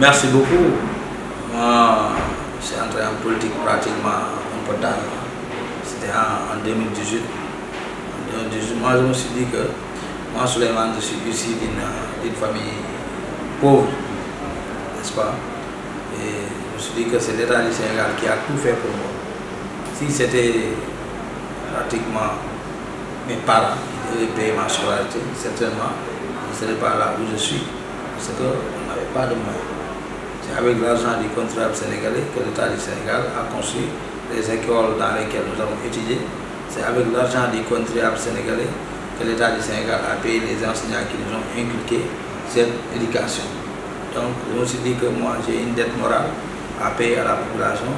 Merci beaucoup. Moi, j'ai entré en politique pratiquement un peu tard. C'était en 2018. En 2018, moi, je me suis dit que moi, Souleymane, je suis issu d'une famille pauvre, n'est-ce pas? Et je me suis dit que c'est l'État du Sénégal qui a tout fait pour moi. Si c'était pratiquement mes parents qui devaient payer ma scolarité, certainement, je ne serais pas là où je suis. Parce qu'on n'avait pas de moyens. C'est avec l'argent du contribuable sénégalais que l'État du Sénégal a construit les écoles dans lesquelles nous avons étudié. C'est avec l'argent du contribuable sénégalais que l'État du Sénégal a payé les enseignants qui nous ont inculqué cette éducation. Donc je me suis dit que moi j'ai une dette morale à payer à la population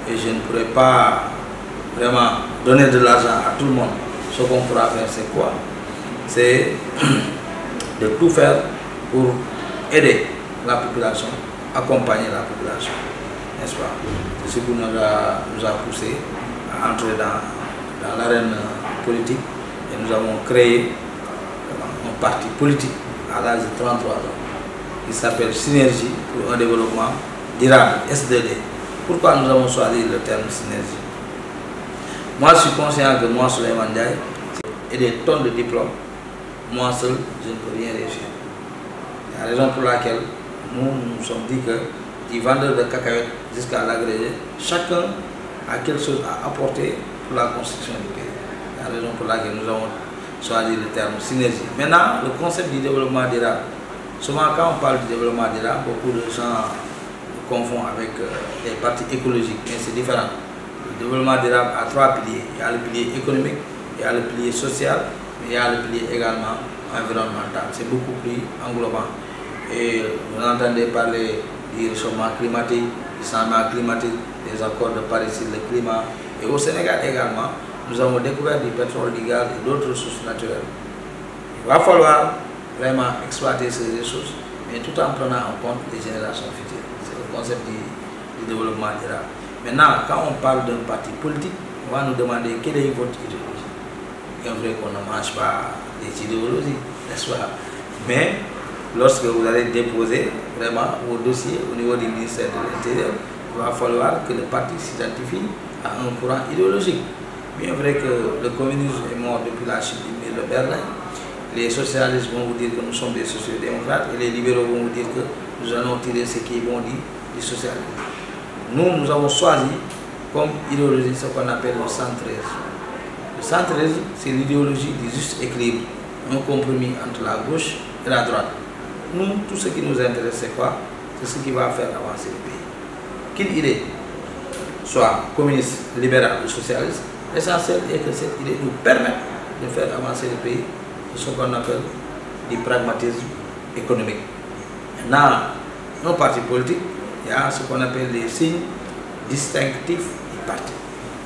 et je ne pourrais pas vraiment donner de l'argent à tout le monde. Ce qu'on pourra faire, c'est quoi? C'est de tout faire pour aider la population, accompagner la population, n'est-ce pas? C'est ce qui nous a poussé à entrer dans l'arène politique et nous avons créé un parti politique à l'âge de 33 ans qui s'appelle Synergie pour un développement durable, SDD. Pourquoi nous avons choisi le terme synergie? Moi je suis conscient que moi, Souleymane Ndiaye, et des tonnes de diplômes, moi seul, je ne peux rien réussir. C'est la raison pour laquelle nous nous sommes dit que du vendeur de cacahuètes jusqu'à l'agrégé, chacun a quelque chose à apporter pour la construction du pays. C'est la raison pour laquelle nous avons choisi le terme synergie. Maintenant, le concept du développement durable. Souvent, quand on parle du développement durable, beaucoup de gens le confondent avec les partis écologiques, mais c'est différent. Le développement durable a trois piliers. Il y a le pilier économique, il y a le pilier social, mais il y a le pilier également environnemental. C'est beaucoup plus englobant. Et vous entendez parler du réchauffement climatique, du changement climatique, des accords de Paris sur le climat. Et au Sénégal également, nous avons découvert du pétrole, du gaz et d'autres ressources naturelles. Il va falloir vraiment exploiter ces ressources, mais tout en prenant en compte les générations futures. C'est le concept du développement durable. Maintenant, quand on parle d'un parti politique, on va nous demander quelle est votre idéologie. Il est vrai qu'on ne mange pas des idéologies, n'est-ce pas? Mais lorsque vous allez déposer vraiment vos dossiers au niveau du ministère de l'Intérieur, il va falloir que le parti s'identifie à un courant idéologique. Bien vrai que le communisme est mort depuis la chute du mur de Berlin, les socialistes vont vous dire que nous sommes des sociodémocrates et les libéraux vont vous dire que nous allons tirer ce qu'ils vont dire du socialisme. Nous avons choisi comme idéologie ce qu'on appelle le centrisme. Le centrisme, c'est l'idéologie du juste équilibre, un compromis entre la gauche et la droite. Nous, tout ce qui nous intéresse, c'est quoi? C'est ce qui va faire avancer le pays. Qu'une idée soit communiste, libérale ou socialiste, l'essentiel est que cette idée nous permette de faire avancer le pays. C'est ce qu'on appelle du pragmatisme économique. Maintenant, nos partis politiques, il y a ce qu'on appelle les signes distinctifs du parti.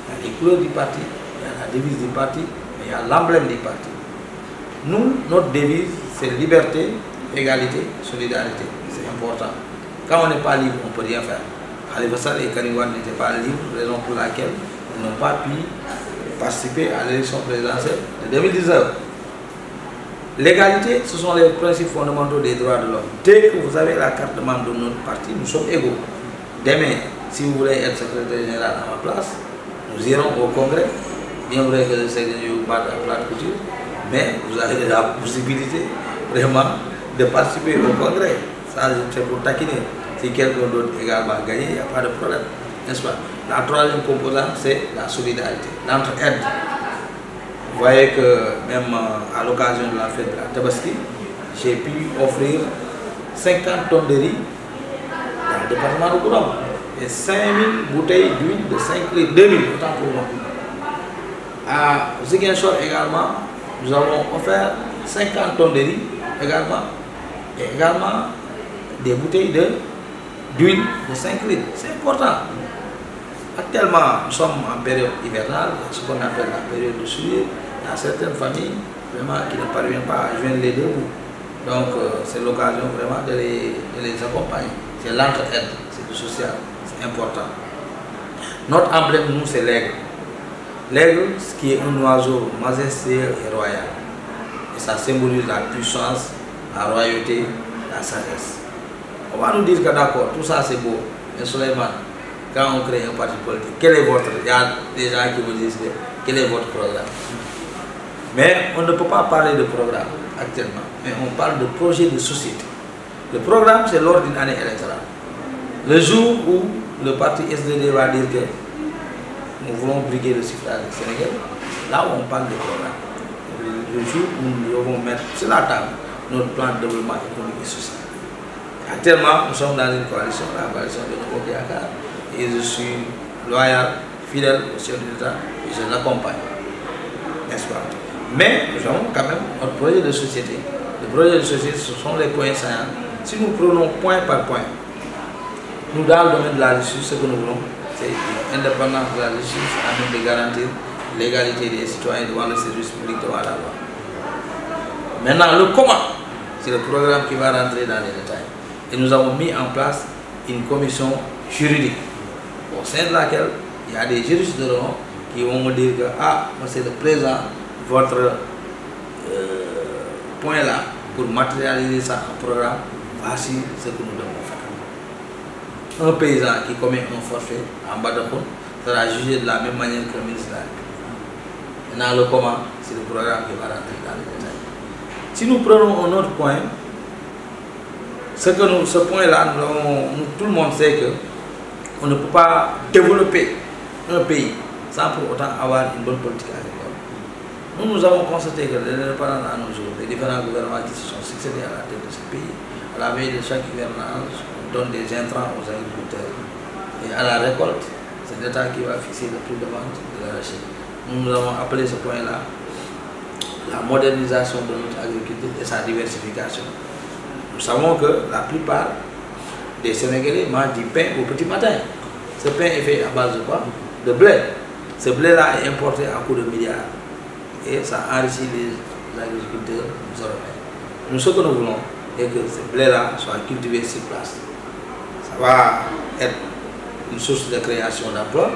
Il y a les couleurs du parti, il y a la devise du parti, mais il y a l'emblème du parti. Nous, notre devise, c'est liberté, égalité, solidarité. C'est important. Quand on n'est pas libre, on ne peut rien faire. Khalifa Sall et Karim Wade n'étaient pas libres, raison pour laquelle ils n'ont pas pu participer à l'élection présidentielle de 2019. L'égalité, ce sont les principes fondamentaux des droits de l'homme. Dès que vous avez la carte de membre de notre parti, nous sommes égaux. Demain, si vous voulez être secrétaire général à ma place, nous irons au congrès. Bien vrai que je sais que je vous batte à plat de couture, mais vous avez la possibilité vraiment de participer au congrès. Ça, c'est pour taquiner. Si quelqu'un d'autre également a gagné, il n'y a pas de problème. N'est-ce pas? La troisième composante, c'est la solidarité, l'entraide. Vous voyez que même à l'occasion de la fête de la Tabaski, j'ai pu offrir 50 tonnes de riz dans le département de Goudomp et 5000 bouteilles d'huile de 5 litres, 2000 autant pour moi. À Ziguinchor également, nous avons offert 50 tonnes de riz également et également des bouteilles d'huile de 5 litres. C'est important. Actuellement, nous sommes en période hivernale, ce qu'on appelle la période de suie. Il y a certaines familles vraiment qui ne parviennent pas à joindre les deux bouts. Donc, c'est l'occasion vraiment de les accompagner. C'est l'entraide, c'est le social, c'est important. Notre emblème, nous, c'est l'aigle. L'aigle, ce qui est un oiseau majestueux et royal. Et ça symbolise la puissance, la royauté, la sagesse. On va nous dire que d'accord, tout ça c'est beau, mais Souleymane, quand on crée un parti politique, quel est votre... Il y a des gens qui vous disent quel est votre programme. Mais on ne peut pas parler de programme actuellement, mais on parle de projet de société. Le programme, c'est lors d'une année électorale. Le jour où le parti SDD va dire que nous voulons briguer le suffrage du Sénégal, là où on parle de programme. Le jour où nous devons mettre sur la table notre plan de développement économique et social. Actuellement, nous sommes dans une coalition, la coalition de Nouveau Kéakar, et je suis loyal, fidèle au chef de l'État et je l'accompagne. N'est-ce pas? Mais nous avons quand même notre projet de société. Le projet de société, ce sont les points saillants. Si nous prenons point par point, nous, dans le domaine de la justice, ce que nous voulons, c'est l'indépendance de la justice afin de garantir l'égalité des citoyens devant le service public, devant la loi. Maintenant, le comment, c'est le programme qui va rentrer dans les détails. Et nous avons mis en place une commission juridique, au sein de laquelle il y a des juristes de renom qui vont me dire que c'est le présent, votre point là, pour matérialiser ça en programme, voici ce que nous devons faire. Un paysan qui commet un forfait en bas de compte sera jugé de la même manière que le ministre de la République. Maintenant, le comment, c'est le programme qui va rentrer dans les détails. Si nous prenons un autre point, ce point-là, tout le monde sait qu'on ne peut pas développer un pays sans pour autant avoir une bonne politique agricole. Nous avons constaté que pendant nos jours, les différents gouvernements qui se sont succédés à la tête de ce pays, à la veille de chaque hivernage, on donne des intrants aux agriculteurs. Et à la récolte, c'est l'État qui va fixer le prix de vente de l'arachide. Nous avons appelé ce point-là la modernisation de notre agriculture et sa diversification. Nous savons que la plupart des Sénégalais mangent du pain au petit matin. Ce pain est fait à base de quoi? De blé. Ce blé-là est importé à coût de milliards. Et ça enrichit les agriculteurs européens. Nous, ce que nous voulons est que ce blé-là soit cultivé sur place. Ça va être une source de création d'emplois.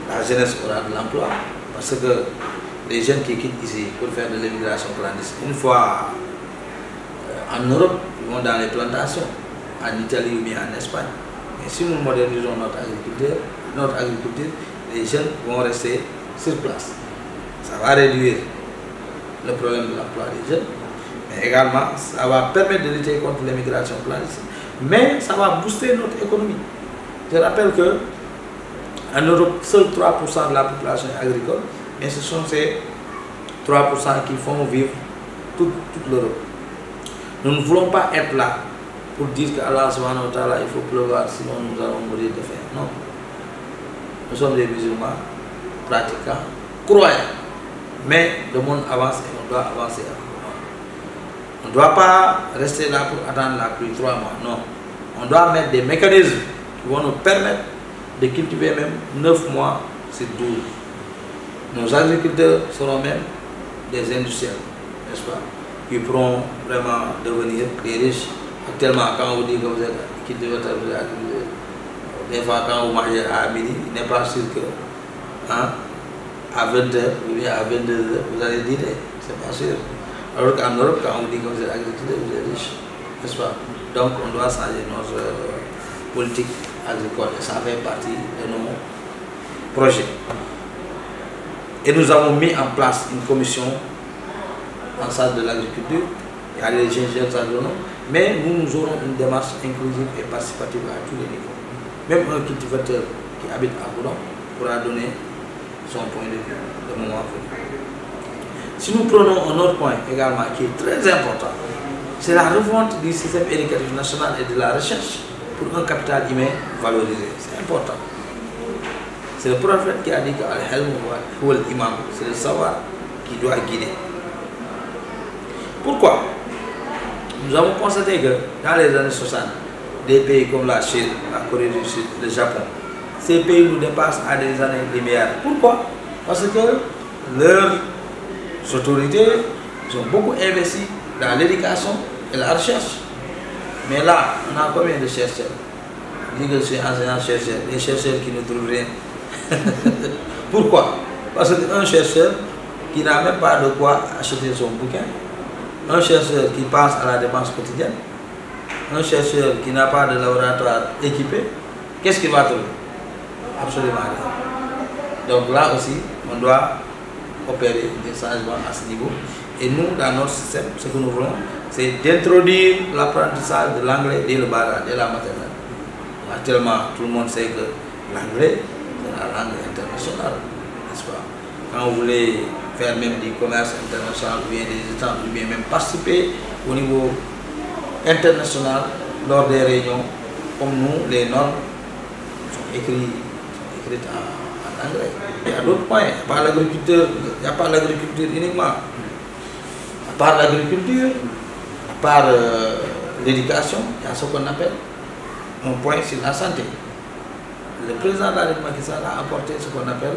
La jeunesse aura de l'emploi. Parce que les jeunes qui quittent ici pour faire de l'immigration clandestine, une fois en Europe, ils vont dans les plantations, en Italie ou bien en Espagne. Mais si nous modernisons notre agriculture, les jeunes vont rester sur place. Ça va réduire le problème de l'emploi des jeunes, mais également ça va permettre de lutter contre l'immigration clandestine. Mais ça va booster notre économie. Je rappelle que en Europe, seuls 3% de la population est agricole, mais ce sont ces 3% qui font vivre toute l'Europe. Nous ne voulons pas être là pour dire qu'Allah subhanahu wa ta'ala, il faut pleuvoir, sinon nous allons mourir de faim. Non. Nous sommes des musulmans, pratiquants, croyants. Mais le monde avance et on doit avancer avec le monde. On ne doit pas rester là pour attendre la pluie 3 mois. Non. On doit mettre des mécanismes qui vont nous permettre de cultiver même 9 mois sur 12. Nos agriculteurs seront même des industriels, n'est-ce pas, qui pourront vraiment devenir des riches. Actuellement, quand on vous dit que vous êtes cultivateur, vous êtes agriculteur, des fois quand vous mangez à midi, il n'est pas sûr que à 20h ou bien à 22h, vous allez dîner, c'est pas sûr. Alors qu'en Europe, quand on vous dit que vous êtes agriculteur, vous êtes riche, n'est-ce pas? Donc on doit changer notre politique agricole et ça fait partie de nos projets. Et nous avons mis en place une commission en charge de l'agriculture. Il y a les ingénieurs agronomes, mais nous aurons une démarche inclusive et participative à tous les niveaux. Même un cultivateur qui habite à Boudon pourra donner son point de vue le moment venu. Si nous prenons un autre point également qui est très important, c'est la refonte du système éducatif national et de la recherche pour un capital humain valorisé. C'est important. C'est le prophète qui a dit que Al-Imam, c'est le savoir qui doit guider. Pourquoi? Nous avons constaté que dans les années 60, des pays comme la Chine, la Corée du Sud, le Japon, ces pays nous dépassent à des années-lumière. Pourquoi? Parce que leurs autorités ont beaucoup investi dans l'éducation et la recherche. Mais là, on a combien de chercheurs? Je dis que je suis enseignant-chercheur, des chercheurs qui ne trouvent rien. Pourquoi? Parce qu'un chercheur qui n'a même pas de quoi acheter son bouquin, un chercheur qui pense à la dépense quotidienne, un chercheur qui n'a pas de laboratoire équipé, qu'est-ce qu'il va trouver? Absolument rien. Donc là aussi, on doit opérer des changements à ce niveau. Et nous, dans notre système, ce que nous voulons, c'est d'introduire l'apprentissage de l'anglais dès le bas, dès la maternelle. Actuellement, tout le monde sait que l'anglais, c'est la langue internationale, n'est-ce pas? Quand vous voulez faire même du commerce international, ou bien des échanges, ou bien même participer au niveau international lors des réunions, comme nous, les normes sont écrites en anglais. Il y a d'autres points, il n'y a pas l'agriculture uniquement. À part l'agriculture, à part l'éducation, il y a ce qu'on appelle un point sur la santé. Le président de la République a apporté ce qu'on appelle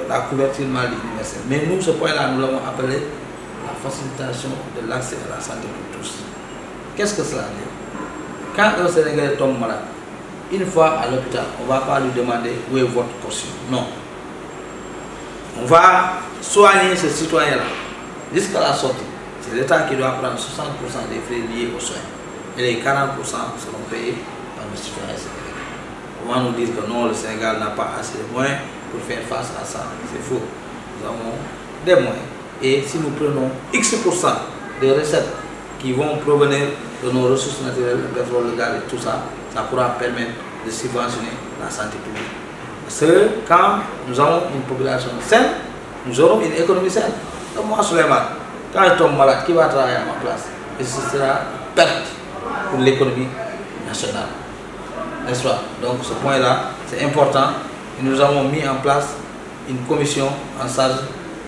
la couverture maladie universelle. Mais nous, ce point-là, nous l'avons appelé la facilitation de l'accès à la santé pour tous. Qu'est-ce que cela veut dire? Quand un Sénégalais tombe malade, une fois à l'hôpital, on ne va pas lui demander où est votre caution. Non. On va soigner ce citoyen-là jusqu'à la sortie. C'est l'État qui doit prendre 60% des frais liés aux soins. Et les 40% seront payés par le citoyen sénégalais. On va nous dire que non, le Sénégal n'a pas assez de moyens pour faire face à ça. C'est faux. Nous avons des moyens. Et si nous prenons X% des recettes qui vont provenir de nos ressources naturelles, le pétrole, le gaz et tout ça, ça pourra permettre de subventionner la santé publique. Parce que quand nous avons une population saine, nous aurons une économie saine. Donc moi, Souleymane, quand je tombe malade, qui va travailler à ma place? Et ce sera perte pour l'économie nationale. N'est-ce pas? Donc ce point-là, c'est important. Et nous avons mis en place une commission en charge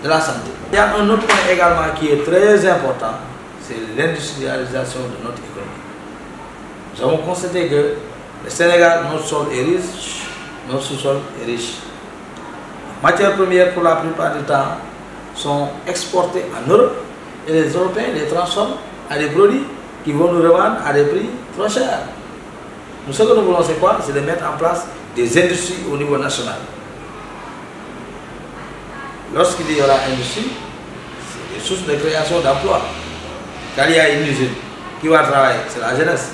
de la santé. Il y a un autre point également qui est très important, c'est l'industrialisation de notre économie. Nous avons constaté que le Sénégal, notre sol est riche, notre sous-sol est riche. Les matières premières, pour la plupart du temps, sont exportées en Europe et les Européens les transforment à des produits qui vont nous revendre à des prix trop chers. Nous, ce que nous voulons, c'est quoi? C'est de mettre en place des industries au niveau national. Lorsqu'il y aura industrie, c'est des sources de création d'emplois. Quand il y a une usine qui va travailler, c'est la jeunesse.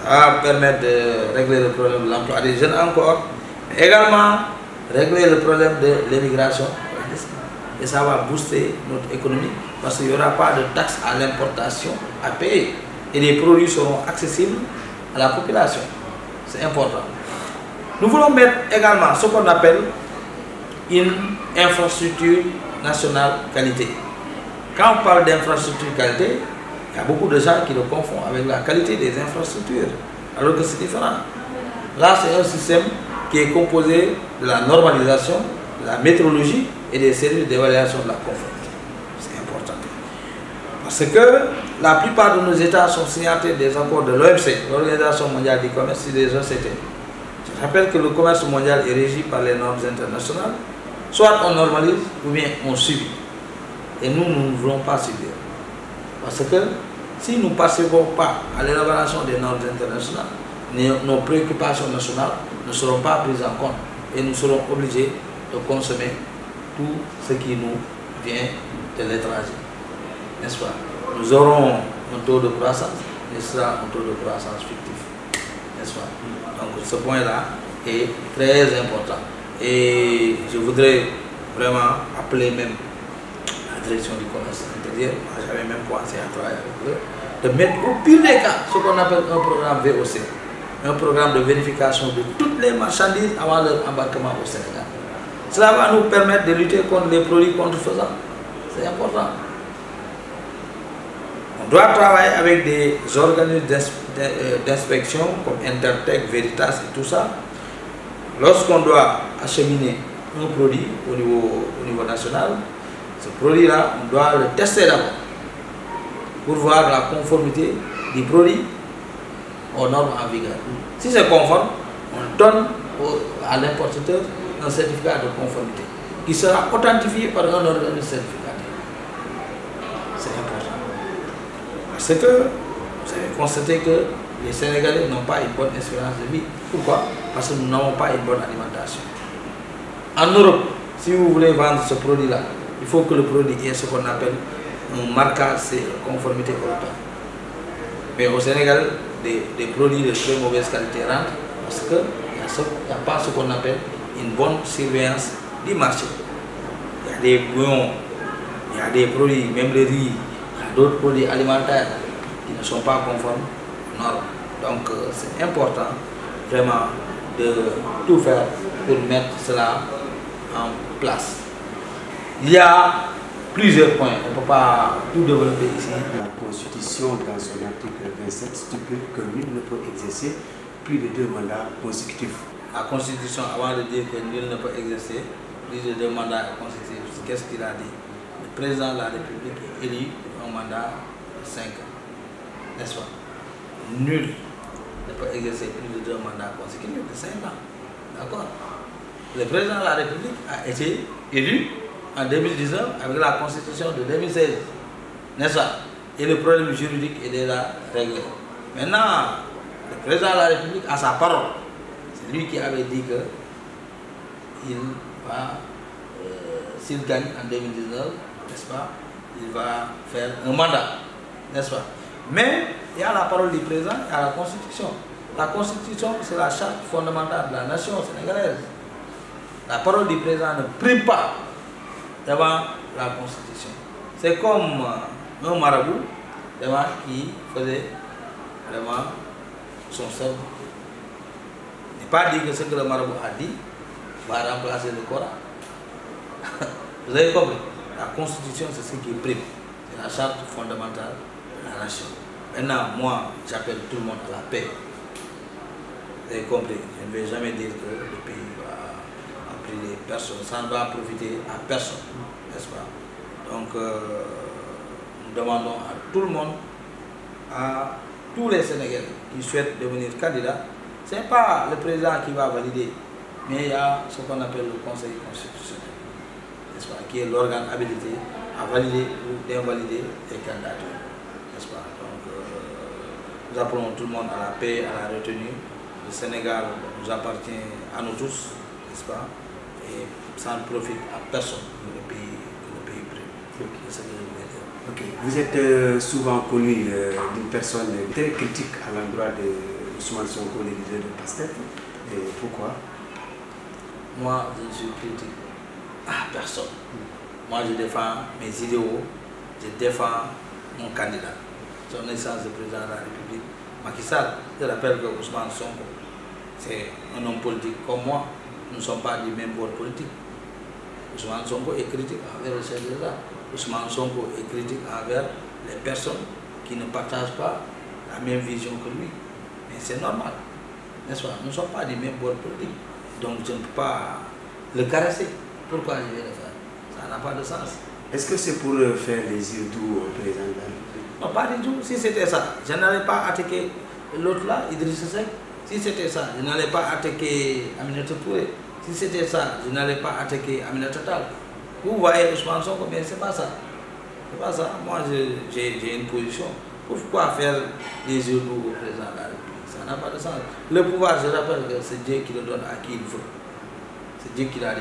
Ça va permettre de régler le problème de l'emploi des jeunes encore, mais également régler le problème de l'immigration. Et ça va booster notre économie parce qu'il n'y aura pas de taxes à l'importation à payer. Et les produits seront accessibles à la population. C'est important. Nous voulons mettre également ce qu'on appelle une infrastructure nationale qualité. Quand on parle d'infrastructure qualité, il y a beaucoup de gens qui le confondent avec la qualité des infrastructures, alors que c'est différent. Là, c'est un système qui est composé de la normalisation, de la métrologie et des services d'évaluation de la conformité. C'est important. Parce que la plupart de nos États sont signataires des accords de l'OMC, l'Organisation mondiale du commerce, et des OCT. Je rappelle que le commerce mondial est régi par les normes internationales. Soit on normalise ou bien on subit. Et nous, nous ne voulons pas subir. Parce que si nous ne participons pas à l'élaboration des normes internationales, nos préoccupations nationales ne seront pas prises en compte. Et nous serons obligés de consommer tout ce qui nous vient de l'étranger. N'est-ce pas? Nous aurons un taux de croissance, mais ce sera un taux de croissance fictif. N'est-ce pas? Donc ce point-là est très important. Et je voudrais vraiment appeler même la direction du commerce intérieur, j'avais même commencé à travailler avec eux, de mettre au pire des cas ce qu'on appelle un programme VOC, un programme de vérification de toutes les marchandises avant leur embarquement au Sénégal. Cela va nous permettre de lutter contre les produits contrefaisants. C'est important. On doit travailler avec des organismes d'inspection comme Intertech, Veritas et tout ça. Lorsqu'on doit acheminer un produit au niveau national, ce produit-là, on doit le tester d'abord pour voir la conformité du produit aux normes en vigueur. Si c'est conforme, on donne à l'importateur un certificat de conformité qui sera authentifié par un organisme certificateur. C'est important. Parce que vous avez constaté que les Sénégalais n'ont pas une bonne espérance de vie. Pourquoi? Parce que nous n'avons pas une bonne alimentation. En Europe, si vous voulez vendre ce produit-là, il faut que le produit ait ce qu'on appelle un marquage, c'est conformité européenne. Mais au Sénégal, des produits de très mauvaise qualité rentrent parce qu'il n'y a pas ce qu'on appelle une bonne surveillance du marché. Il y a des bouillons, il y a des produits, même le riz, il y a d'autres produits alimentaires qui ne sont pas conformes aux normes. Donc c'est important vraiment de tout faire pour mettre cela en place. Il y a plusieurs points, on ne peut pas tout développer ici. La Constitution, dans son article 27, stipule que nul ne peut exercer plus de 2 mandats consécutifs. La Constitution, avant de dire que nul ne peut exercer plus de 2 mandats consécutifs, qu'est-ce qu'il a dit? Le président de la République est élu pour un mandat de 5 ans, n'est-ce pas? Nul ne peut exercer plus de 2 mandats consécutifs de 5 ans. D'accord? Le président de la République a été élu en 2019 avec la Constitution de 2016, n'est-ce pas? Et le problème juridique est déjà réglé. Maintenant, le président de la République a sa parole. C'est lui qui avait dit que il va, s'il gagne en 2019, n'est-ce pas, il va faire un mandat, n'est-ce pas? Mais il y a la parole du président, il y a la Constitution. La Constitution, c'est la charte fondamentale de la nation sénégalaise. La parole du président ne prime pas devant la Constitution. C'est comme un marabout qui faisait vraiment son serment. Il n'est pas dit que ce que le marabout a dit va remplacer le Coran. Vous avez compris? La Constitution, c'est ce qui prime. C'est la charte fondamentale de la nation. Maintenant, moi, j'appelle tout le monde à la paix. Vous avez compris? Je ne vais jamais dire que le pays va appeler personne. Ça ne va profiter à personne, n'est-ce pas? Donc, nous demandons à tout le monde, à tous les Sénégalais qui souhaitent devenir candidats, ce n'est pas le président qui va valider, mais il y a ce qu'on appelle le Conseil constitutionnel, n'est-ce pas, qui est l'organe habilité à valider ou d'invalider les candidatures, n'est-ce pas? Donc, nous appelons tout le monde à la paix, à la retenue. Le Sénégal nous appartient à nous tous, n'est-ce pas? Et ça ne profite à personne que le pays brûle. C'est ce que je voulais dire. Okay. Vous êtes souvent connu d'une personne très critique à l'endroit de Ousmane Sonko, le leader de PASTEF. Et pourquoi? Moi, je ne suis critique à personne. Moi, je défends mes idéaux, je défends mon candidat. Son Excellence le président de la République, Macky Sall. Je rappelle que Ousmane Sonko, c'est un homme politique comme moi. Nous ne sommes pas du même bord politique. Ousmane Sonko est critique envers le chef de l'État. Ousmane Sonko est critique envers les personnes qui ne partagent pas la même vision que lui. Mais c'est normal, n'est-ce pas? Nous ne sommes pas du même bord politique. Donc je ne peux pas le caresser. Pourquoi je vais le faire? Ça n'a pas de sens. Est-ce que c'est pour faire les yeux doux au président de la République? Non, pas du tout. Si c'était ça, je n'allais pas attaquer l'autre là, Idriss Seck. Si c'était ça, je n'allais pas attaquer Aminata Touré. Si c'était ça, je n'allais pas attaquer Aminata Tall. Vous voyez Ousmane Sonko, mais c'est pas ça. C'est pas ça. Moi, j'ai une position. Pourquoi faire les yeux doux au président de la République? Ça n'a pas de sens. Le pouvoir, je rappelle que c'est Dieu qui le donne à qui il veut. C'est Dieu qui l'a dit.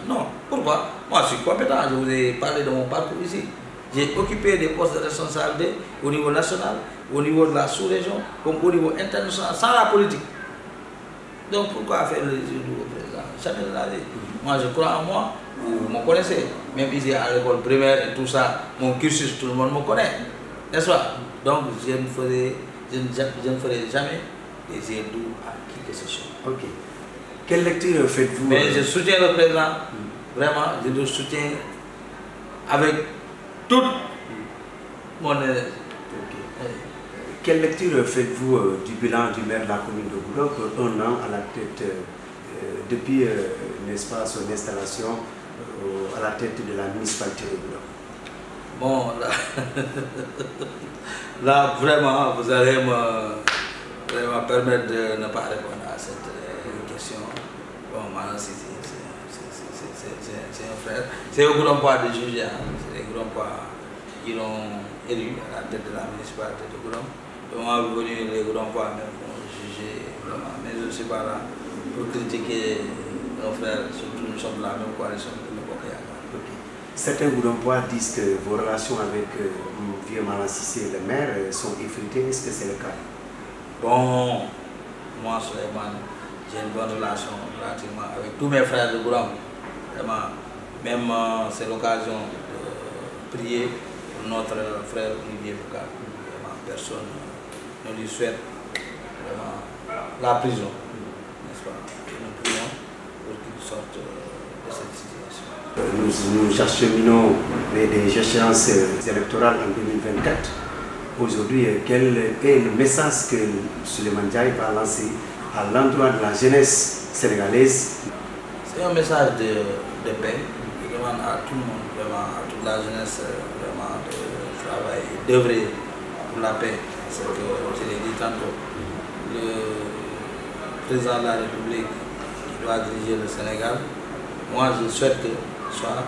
Non. Pourquoi? Moi, je suis compétent. Je vous ai parlé de mon parcours ici. J'ai occupé des postes de responsabilité au niveau national, au niveau de la sous-région, comme au niveau international, sans la politique. Donc pourquoi faire les yeux doux au président? Jamais de la vie. Moi, je crois en moi. Vous me connaissez. Même ici à l'école primaire et tout ça, mon cursus, tout le monde me connaît. N'est-ce pas? Donc je ne ferai jamais les yeux doux à qui que ce soit. Ok. Quelle lecture faites-vous? Mais je soutiens le président. Vraiment, je le soutiens avec toute mon énergie. Okay. Quelle lecture faites-vous du bilan du maire de la commune de Goudomp, un an à la tête, depuis, n'est-ce pas, son installation à la tête de la municipalité de Goudomp? Bon, là, vraiment, vous allez me permettre de ne pas répondre à cette question. Bon, maintenant, c'est un frère. C'est au Goudampois de juger. C'est les Goudampois qui l'ont élu à la tête de la municipalité de Goudomp. Moi, venu les Goudampois même pour juger vraiment. Mais je ne suis pas là pour critiquer nos frères, surtout nous sommes de la même coalition que le Bokayaka. Certains Goudompois disent que vos relations avec Vieux Malang Cissé, le maire, sont effritées. Est-ce que c'est le cas? Bon, moi, Souleymane, j'ai une bonne relation pratiquement avec tous mes frères de Gouram. Vraiment, même c'est l'occasion de prier pour notre frère Olivier Bouka. Vraiment, personne ne lui souhaite vraiment la prison, n'est-ce pas? Et nous prions pour qu'il sorte de cette situation. Nous acheminons des échéances électorales en 2024. Aujourd'hui, quel est le message que Souleymane Ndiaye va lancer à l'endroit de la jeunesse sénégalaise? C'est un message de paix. Je demande à tout le monde, vraiment, à toute la jeunesse, vraiment, de travailler, d'œuvrer pour la paix. C'est ce que je l'ai dit tantôt. Le président de la République qui doit diriger le Sénégal, moi je souhaite que ce soit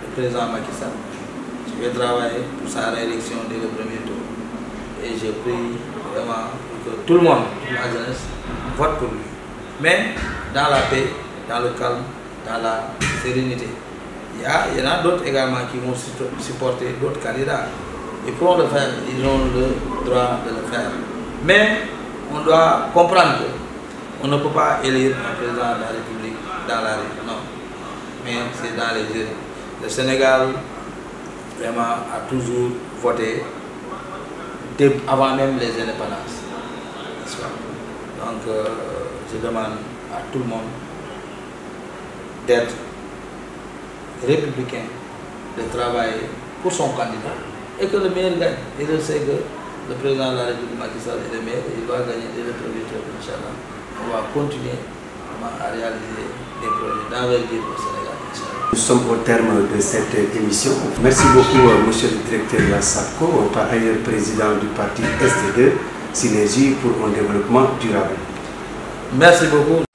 le président Macky Sall. Je vais travailler pour sa réélection dès le premier tour. Et je prie vraiment pour que tout le monde, toute la jeunesse, vote pour lui. Mais dans la paix, dans le calme, dans la sérénité. Il y en a d'autres également qui vont supporter d'autres candidats. Ils pourront le faire, ils ont le droit de le faire. Mais on doit comprendre qu'on ne peut pas élire un président de la République dans la rue, non. Mais c'est dans les urnes. Le Sénégal vraiment a toujours voté avant même les indépendances. Donc je demande à tout le monde d'être républicain, de travailler pour son candidat et que le meilleur gagne. Et je sais que le président de la République, Macky Sall, est le meilleur et il va gagner dès le premier tour, Inch'Allah. On va continuer à réaliser des projets d'envergure au Sénégal, Inch'Allah. Nous sommes au terme de cette émission. Merci beaucoup, monsieur le directeur de la SAPCO, par ailleurs président du parti SD2, Synergie pour un développement durable. Merci beaucoup.